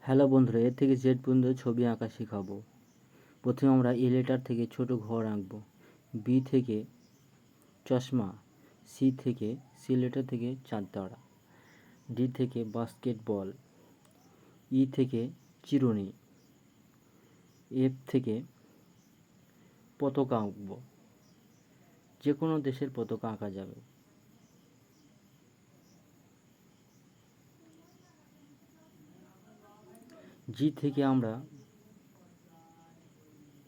Hello বন্ধুরা, এর থেকে জেড পর্যন্ত ছবি আঁকা শেখাবো। প্রথমে আমরা এ লেটার থেকে ছোট ঘর আঁকবো। বি থেকে চশমা, সি থেকে সি লেটার থেকে চাঁদতারা, ডি থেকে বাস্কেটবল, ই থেকে চিরুনি, এফ থেকে পতাকা আঁকবো। যে কোনো দেশের পতাকা আঁকা যাবে। জি থেকে আমরা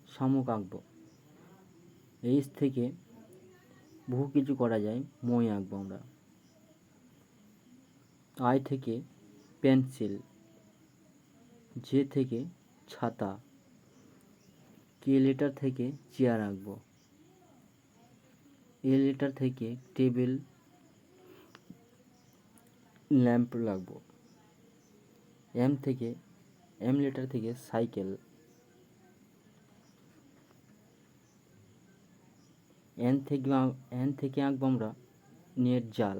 শামুক আঁকবো। এইচ থেকে বহু কিছু করা যায়, মই আঁকবো আমরা। আই থেকে পেন্সিল, জে থেকে ছাতা, কে লেটার থেকে চেয়ার আঁকবো। এ লেটার থেকে টেবিল ল্যাম্প লাগবো। এম লেটার থেকে সাইকেল। এন থেকে আঁকবো আমরা নেট জাল।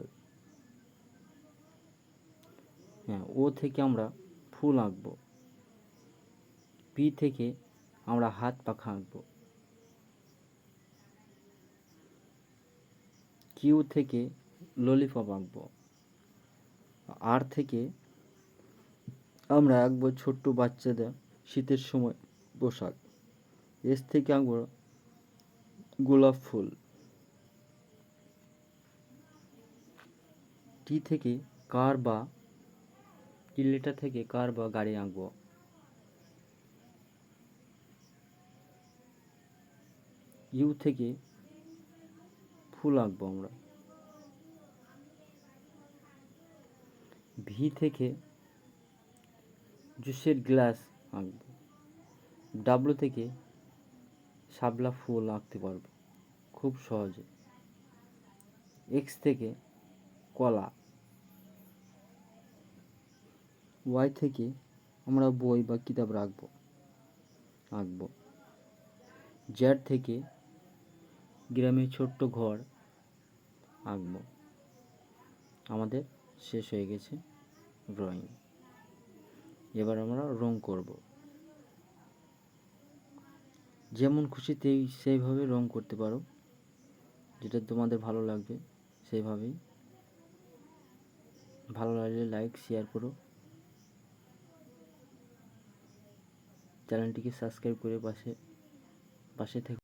ও থেকে আমরা ফুল আঁকবো। পি থেকে আমরা হাত পাখা আঁকবো। কিউ থেকে ললিপপ আঁকবো। আর থেকে আমরা আঁকবো ছোট্ট বাচ্চাদের শীতের সময় পোশাক। এস থেকে আঁকবো গোলাপ ফুল। টি থেকে টি লেটার থেকে কার বা গাড়ি আঁকবো। ইউ থেকে ফুল আঁকবো আমরা। ভি থেকে জুসের গ্লাস আঁকবো। ডাব্লু থেকে শাপলা ফুল আঁকতে পারবো খুব সহজে। এক্স থেকে কলা। ওয়াই থেকে আমরা বই বা কিতাব আঁকবো। জেড থেকে গ্রামে ছোট্ট ঘর আঁকবো। আমাদের শেষ হয়ে গেছে ড্রয়িং। এবার আমরা রং করব। যেমন খুশি সেইভাবে রং করতে পারো, যেটা তোমাদের ভালো লাগবে সেইভাবেই। ভালো লাগলে লাইক শেয়ার করো, চ্যানেলটিকে সাবস্ক্রাইব করে পাশে থেকো।